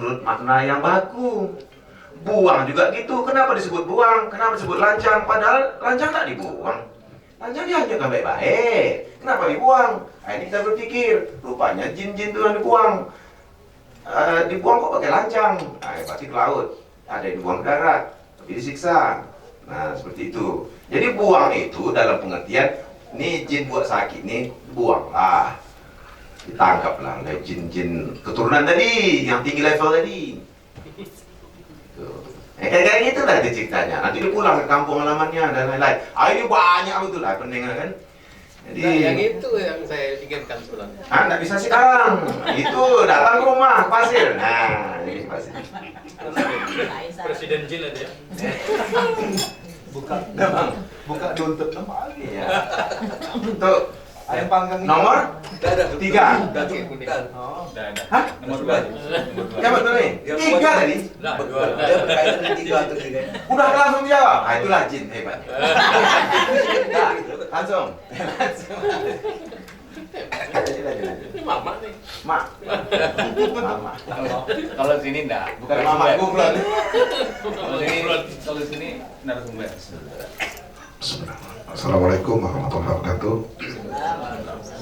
menurut makna yang baku. Buang juga gitu. Kenapa disebut buang? Kenapa disebut lancang? Padahal lancang tak dibuang. Lancang dihancurkan baik-baik. Kenapa dibuang? Nah, ini kita berpikir, rupanya jin-jin itu yang dibuang. Dibuang kok pakai lancang? Nah, berarti ke laut. Ada yang dibuang ke darat, tapi disiksa. Nah, seperti itu. Jadi buang itu dalam pengertian, nih jin buat sakit nih, buanglah. Ditangkaplah oleh jin-jin keturunan tadi, yang tinggi level tadi. Kayak gitu lah itu ceritanya. Nanti dia pulang ke kampung halamannya dan lain-lain. Ini banyak betul lah pendengar kan. Jadi nah, yang itu yang saya pikirkan sebenarnya. Nggak bisa sekarang. Itu datang ke rumah pasir. Nah, ini pasir. Presiden jin aja. Buka diuntut nama lagi. Iya. Untuk Ayam panggang nomor 3. Oh. Hah? Nomor 2. Ya betul nih. 3 tadi. Nah, Dia berkaitan dengan 3 atau 3. Udah langsung jawab. Nah, itulah jin hebat. Nah, langsung. Ini mama nih. Mak. Mama. Kalau sini enggak, Bukan mama gubron. Kalau sini narasumber. Assalamualaikum warahmatullahi wabarakatuh.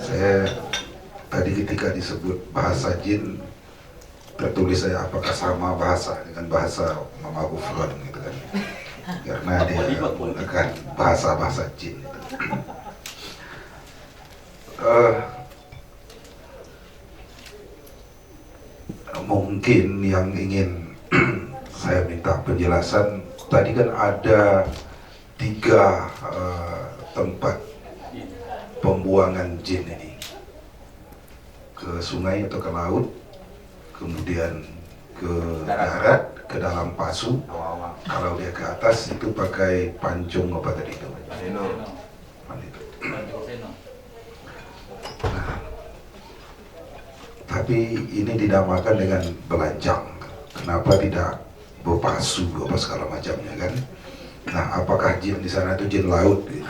Saya tadi ketika disebut bahasa jin, tertulis saya apakah sama bahasa dengan bahasa Mama Gufron gitu kan? Karena dia menggunakan bahasa jin. Mungkin yang ingin saya minta penjelasan, tadi kan ada 3 tempat pembuangan jin ini, ke sungai atau ke laut, kemudian ke darat, ke dalam pasu. Kalau dia ke atas itu pakai pancung apa tadi itu? Nah, tapi ini dinamakan dengan belancang. Kenapa tidak berpasu apa segala macamnya kan? Nah, apakah jin di sana itu jin laut gitu?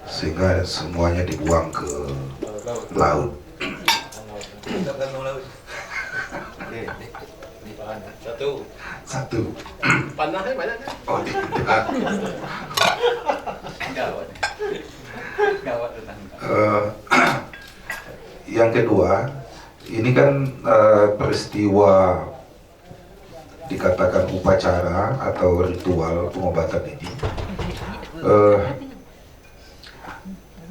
Sehingga semuanya dibuang ke laut. Satu. Panahnya banyak kan? Oh, tidak. Gawat tetangga. Yang kedua, ini kan peristiwa dikatakan upacara atau ritual pengobatan ini.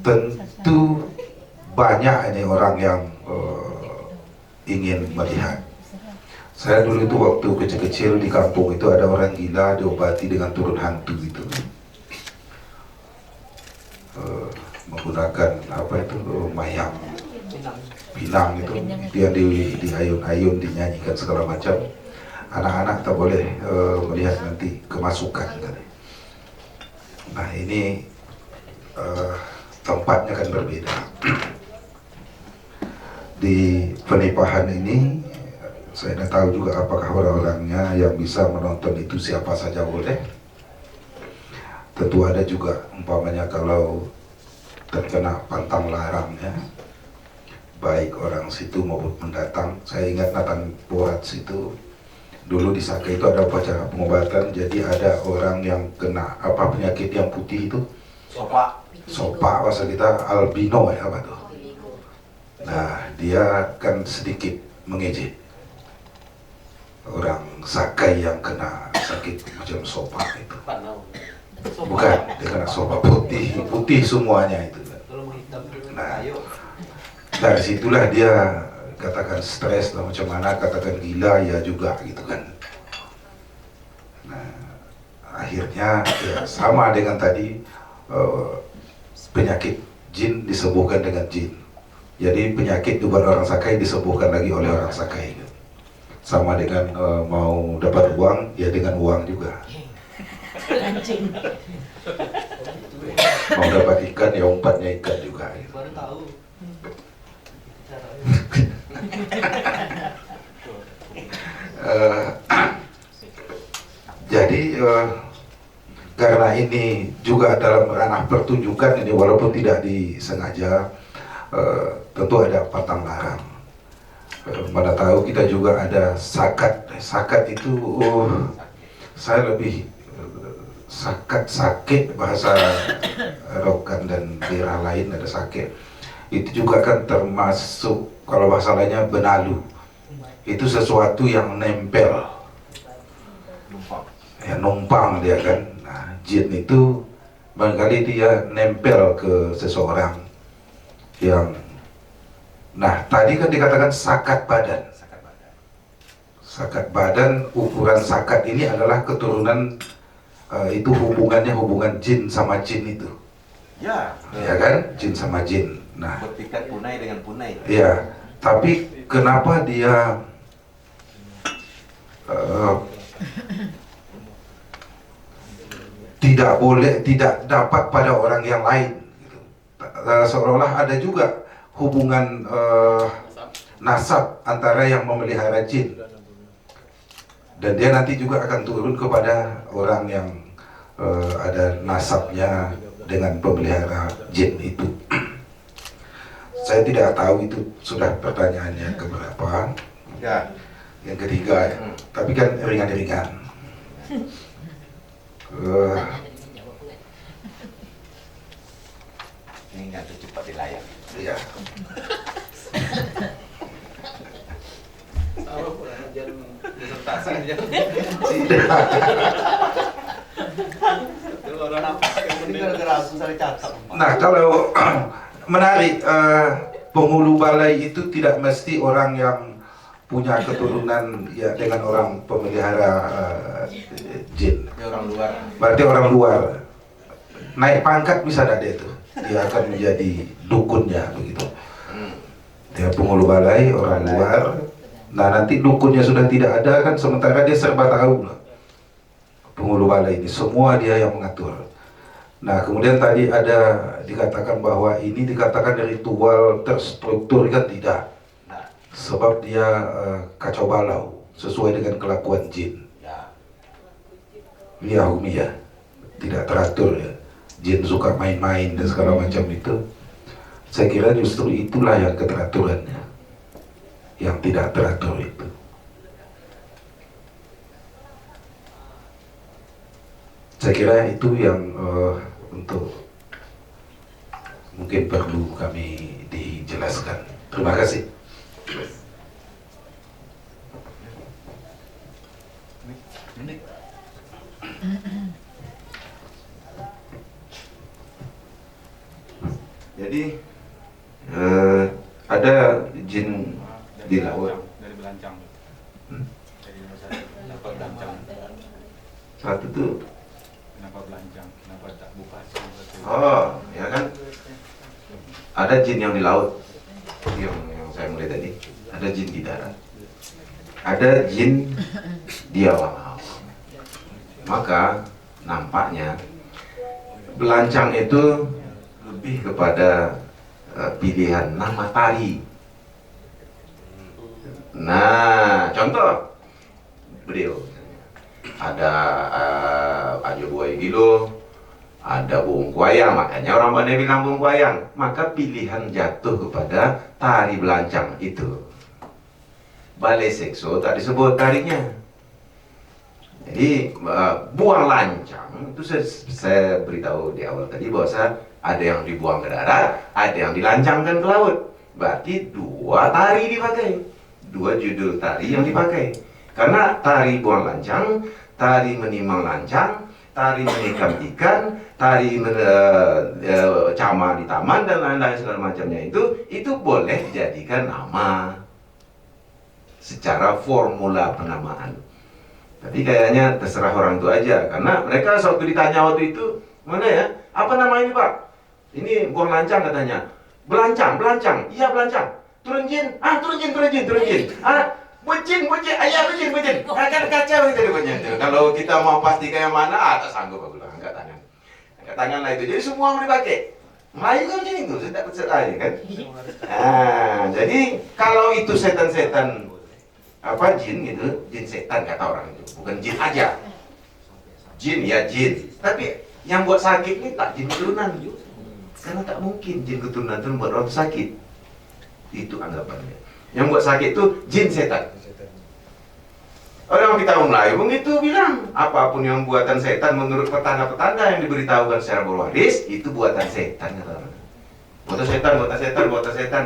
Tentu banyak ini orang yang ingin melihat. Saya dulu itu waktu kecil-kecil di kampung itu ada orang gila diobati dengan turun hantu itu. Menggunakan apa itu mayang, pinang itu, dia di ayun-ayun dinyanyikan segala macam. Anak-anak tak boleh melihat nanti kemasukan. Nah ini tempatnya kan berbeda. Di penipahan ini saya tidak tahu juga apakah orang-orangnya yang bisa menonton itu siapa saja boleh. Tentu ada juga umpamanya kalau terkena pantang larang ya, baik orang situ maupun pendatang. Saya ingat Nathan Borat situ dulu di Saka itu ada upacara pengobatan, jadi ada orang yang kena apa penyakit yang putih itu, sopak bahasa kita albino ya apa tuh. Nah dia kan sedikit mengejek orang Sakai yang kena sakit macam sopak itu. Bukan, dia kena sopak putih semuanya itu. Nah dari situlah dia katakan stres atau macam mana, katakan gila ya juga gitu kan. Nah akhirnya ya sama dengan tadi, penyakit jin disembuhkan dengan jin. Jadi penyakit bukan orang Sakai disembuhkan lagi oleh orang Sakai. Sama dengan mau dapat uang ya dengan uang juga. Mau dapat ikan ya umpatnya ikan juga. Baru tahu. Jadi karena ini juga dalam ranah pertunjukan ini, walaupun tidak disengaja, tentu ada pantang larang. Mana tahu kita juga ada sakat. Sakat itu saya lebih sakat sakit bahasa Rokan dan daerah lain ada sakit. Itu juga kan termasuk kalau bahasa lainnya benalu. Itu sesuatu yang nempel. Ya, numpang dia kan. Nah, jin itu barangkali dia nempel ke seseorang yang, nah tadi kan dikatakan sakat badan. Sakat badan, ukuran sakat ini adalah keturunan itu hubungan jin sama jin itu. Ya. Ya kan, jin sama jin. Nah, Berpikat punai dengan punai. ya, tapi kenapa dia tidak dapat pada orang yang lain gitu. Seolah-olah ada juga hubungan nasab antara yang memelihara jin, dan dia nanti juga akan turun kepada orang yang ada nasabnya dengan pemelihara jin itu. Saya tidak tahu itu sudah pertanyaannya keberapa. Ya. Yang ketiga ya. Tapi kan ringan-ringan. Ini nggak cepat di layar. Ya. Tahu pengajian disertasi aja. Itu orang apa? Ini gara-gara aku salah catat. Nah, kalau menarik, penghulu balai itu tidak mesti orang yang punya keturunan ya dengan orang pemelihara jin. Ini orang luar. Berarti orang luar. Naik pangkat bisa ada itu. Dia akan menjadi dukunnya begitu. Dia penghulu balai orang luar. Nah, nanti dukunnya sudah tidak ada kan, sementara dia serba tahu. Penghulu balai ini semua dia yang mengatur. Nah, kemudian tadi ada dikatakan bahwa ini dikatakan ritual terstruktur, kan tidak. Sebab dia kacau balau sesuai dengan kelakuan jin. Ya, Umi ya, tidak teratur ya. Jin suka main-main dan segala macam itu. Saya kira justru itulah yang keteraturannya, yang tidak teratur itu. Saya kira itu yang untuk mungkin perlu kami dijelaskan. Terima kasih. Jadi ada jin di laut. Dari belancang. Dari kenapa belancang? Satu tuh, Kenapa belancang? Kenapa tak buka? oh ya kan, ada jin yang di laut, yang saya mulai tadi. Ada jin di darat, ada jin di awal. Maka nampaknya belancang itu lebih kepada pilihan nama tari. Nah, contoh beliau ada Ajo Buai Gilo, ada Bung Kuayang, makanya orang Bandai bilang Bung Kuayang. Maka pilihan jatuh kepada tari belancang itu. Balai Sekso tak disebut tarinya. Jadi buang lancang itu saya beritahu di awal tadi bahwa ada yang dibuang ke darat, ada yang dilancangkan ke laut. Berarti dua tari dipakai, dua judul tari yang dipakai. Karena tari buang lancang, tari menimang lancang, tari menikam ikan, tari cama di taman dan lain-lain segala macamnya itu boleh dijadikan nama secara formula penamaan. Tapi kayaknya terserah orang itu aja, karena mereka waktu ditanya waktu itu, mana ya, apa nama ini Pak? Ini buang lancang katanya. Belancang, iya belancang. Turun jin, turun jin. Bucin, ayah bucin. Kan kacau itu depannya. Kalau kita mau pasti kayak mana, tak sanggup aku bilang, angkat tangan lah itu. Jadi semua mau dipakai. Melayu kan macam itu, saya tak percaya kan. Jadi kalau itu setan-setan jin gitu, jin setan kata orang itu, bukan jin aja. Jin ya jin, tapi yang buat sakit ini tak jin keturunan. Karena tak mungkin jin keturunan itu membuat orang sakit. Itu anggapannya. Yang buat sakit itu jin setan. Orang kita Melayu itu bilang apapun yang buatan setan menurut petanda-petanda yang diberitahukan secara berwaris itu buatan setan, kata orang. Buatan setan, buatan setan, buatan setan.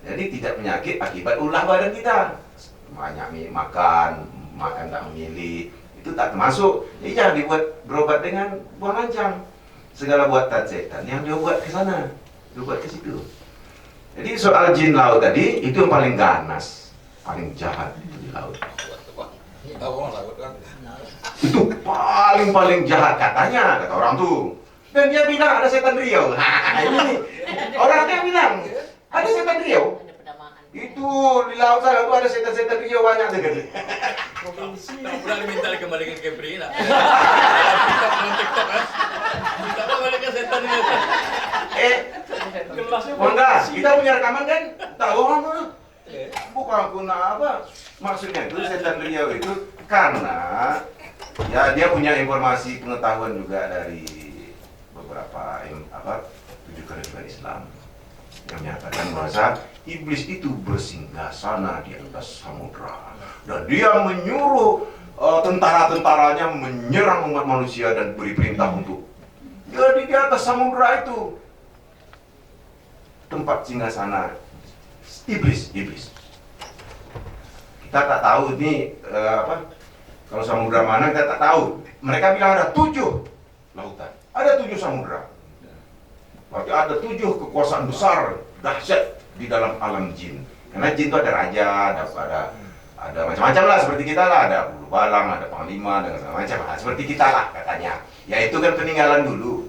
Jadi tidak penyakit akibat ulah badan kita. Banyak makan tak memilih, itu tak termasuk. Jadi jangan dibuat berobat dengan buah lancang. Segala buatan setan yang dia buat ke sana, dia buat ke situ. Jadi soal jin laut tadi itu yang paling ganas, paling jahat di laut. Itu paling jahat katanya, kata orang tuh. Dan dia bilang ada setan Riau. Ini orangnya bilang ada setan Riau. Itu di laut sana tuh ada setan-setan Riau banyak tuh. Tak pernah minta kembali ke Kepri nak. TikTok kan. Minta kembali ke setan ini. Bangga, kita punya rekaman kan? Tahu orang bukan guna apa? Maksudnya itu setan Riau itu karena ya dia punya informasi pengetahuan juga dari beberapa tujuh kehidupan Islam yang menyatakan bahwa iblis itu bersinggasana di atas samudra dan dia menyuruh tentara-tentaranya menyerang umat manusia dan beri perintah untuk jadi di atas samudra itu tempat singgasana iblis. Kita tak tahu ini kalau samudra mana kita tak tahu. Mereka bilang ada 7 lautan, ada 7 samudra. Berarti ada 7 kekuasaan besar dahsyat di dalam alam jin. Karena jin itu ada raja, ada macam-macam lah seperti kita lah, ada bulu balang, ada panglima, dan segala macam lah seperti kita lah katanya. Ya itu kan peninggalan dulu.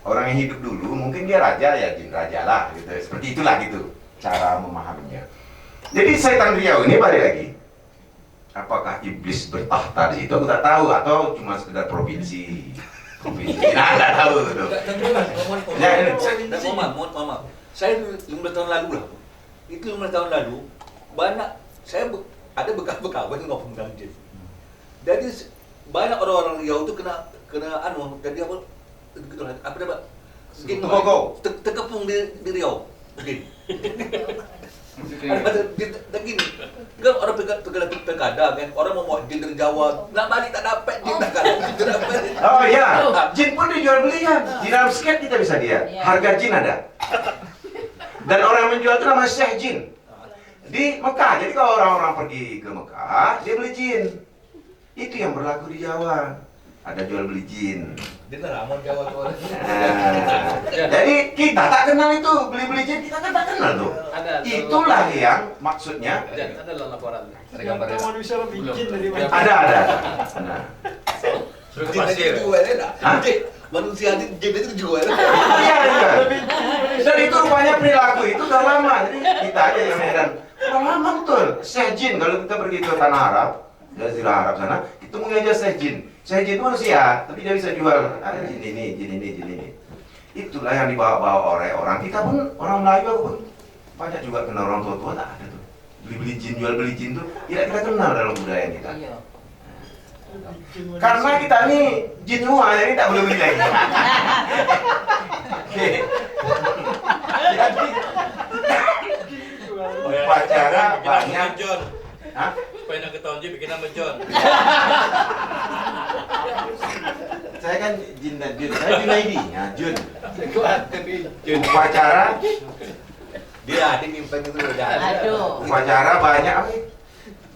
Orang yang hidup dulu mungkin dia raja ya jin raja lah gitu. Seperti itulah gitu cara memahaminya. Jadi setan Riau ini balik lagi. Apakah iblis bertahta di situ? Aku tak tahu atau cuma sekedar provinsi. Nah, tak tahu tu. Mohon maaf. Saya 15 tahun lalu lah. Itu 15 tahun lalu banyak saya ada bekas-bekas dengan orang jin. Jadi banyak orang-orang Riau tu kena jadi apa dapat terkepung di Riau. Okey. Ada gini, kan orang pilkada kan, orang mau buat jin dari Jawa, nak balik tak dapat jin tak dapat. Oh ya, jin pun dijual belikan. Di dalam sket kita bisa lihat, harga jin ada. Dan orang yang menjual itu namanya Syekh Jin di Mekah. Jadi kalau orang-orang pergi ke Mekah, dia beli jin. Itu yang berlaku di Jawa. Ada jual beli jin. Dia tak ramon Jawa tu. Jadi kita tak kenal itu beli-beli jin, kita kan tak kenal tuh. Itulah yang maksudnya. Ada dalam laporan. Ada gambarnya. Manusia lebih jin dari Ada. Nah. Suruh Jin pasir. itu jual dah. Manusia jin itu jual. Iya. Dan itu rupanya perilaku itu udah lama. Jadi kita aja yang heran. Udah lama betul. Syekh Jin kalau kita pergi ke tanah Arab, Jazirah Arab sana, kita mengajar Syekh Jin. Syekh Jin itu manusia, tapi dia bisa jual jin ini. Itulah yang dibawa-bawa oleh orang kita pun, orang Melayu pun banyak juga kenal orang tua-tua tak ada tuh. Beli jin, jual beli jin tuh tidak kita kenal dalam budaya kita. Karena kita nih jin semua, jadi tak boleh beli lagi. Jadi upacara banyak. Hah? Supaya nak ketahuan je bikin nama John. Saya kan jin dan Jun, saya Junaidi, ya Jun. Upacara Dia ada nyimpan itu dah. Aduh. Upacara banyak apa?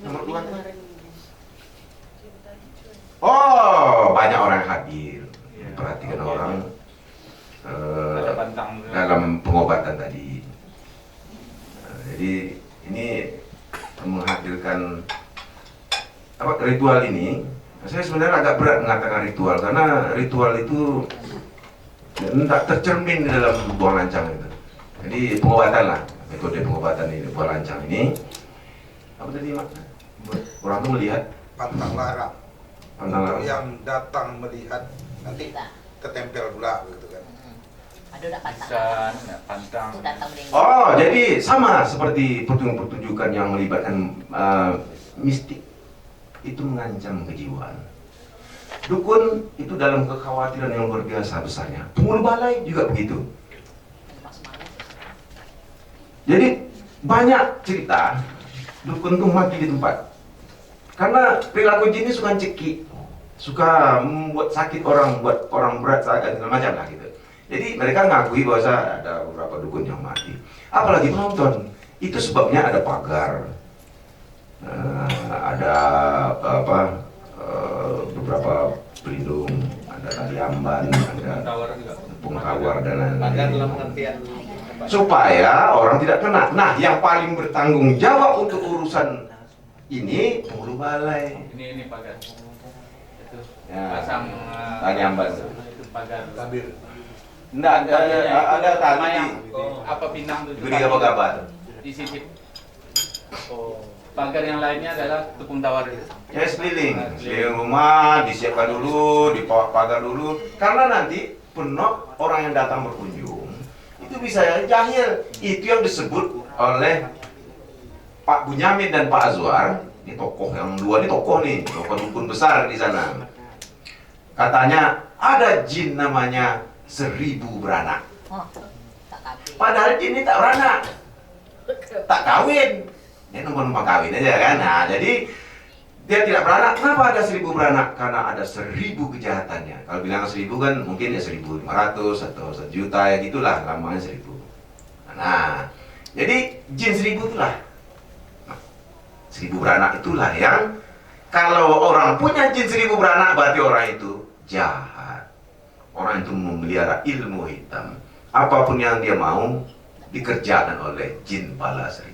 Nomor 2. Oh, banyak orang hadir. Perhatikan orang Ada pantang. dalam pengobatan tadi. Jadi ini menghadirkan ritual ini. Saya sebenarnya agak berat mengatakan ritual karena ritual itu tidak tercermin di dalam buah lancang itu. Jadi pengobatan lah, metode pengobatan ini buah lancang ini. Apa tadi makna? Orang itu melihat pantang larang. Pantang larang. Untuk yang datang melihat nanti ketempel pula gitu kan. Aduh, dah pantang. Bisa pantang. Itu datang dengan. Oh, jadi sama seperti pertunjukan yang melibatkan mistik. Itu mengancam kejiwaan. Dukun itu dalam kekhawatiran yang luar biasa besarnya. Penghulu balai juga begitu. Jadi banyak cerita dukun tuh mati di tempat. Karena perilaku jin ini suka cekik, suka membuat sakit orang, buat orang berat, segala macam lah gitu. Jadi mereka ngakui bahwa ada beberapa dukun yang mati. Apalagi penonton, itu sebabnya ada pagar, ada beberapa pelindung, ada tali amban, ada Tawar juga. tepung tawar dan Pagar lain-lain. dalam pengertian apa? Supaya orang tidak kena. Nah, yang paling bertanggung jawab untuk urusan ini penghulu balai. Ini pagar. Itu Ya, pasang tali amban. itu pagar. Tabir. Enggak, ada tali Mayang. Oh. Apa pinang itu? diberi gabah-gabah. Disisip. Oh. Pagar yang lainnya adalah tepung tawar itu. Ya seliling rumah, disiapkan dulu, dipagar dulu. Karena nanti penuh orang yang datang berkunjung itu bisa jahil. Itu yang disebut oleh Pak Bunyamin dan Pak Azwar. Ini tokoh yang dua, ini tokoh nih, tokoh dukun besar di sana. Katanya ada jin namanya 1000 beranak. Padahal jin ini tak beranak, tak kawin. Dia numpang kawin aja kan. Nah, jadi dia tidak beranak. Kenapa ada 1000 beranak? Karena ada 1000 kejahatannya. Kalau bilang 1000 kan mungkin ya 1500 atau 1 juta ya gitulah, lambangnya 1000. Nah, jadi jin 1000 itulah. Nah, 1000 beranak itulah yang kalau orang punya jin 1000 beranak berarti orang itu jahat. Orang itu memelihara ilmu hitam. Apapun yang dia mau dikerjakan oleh jin bala 1000.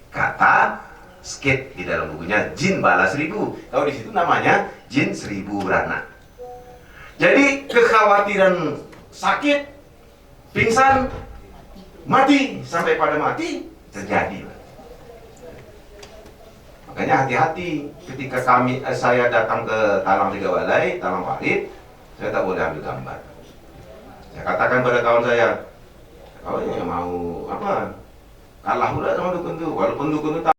Kata Skate di dalam bukunya Jin Bala 1000. Tahu di situ namanya Jin 1000 beranak. Jadi kekhawatiran sakit, pingsan, mati sampai pada mati terjadi. Makanya hati-hati ketika saya datang ke Talang Tiga Balai, Talang Parit, saya tak boleh ambil gambar. Saya katakan pada kawan saya, kau ini mau apa? Kalah pula sama dukun itu, walaupun dukun itu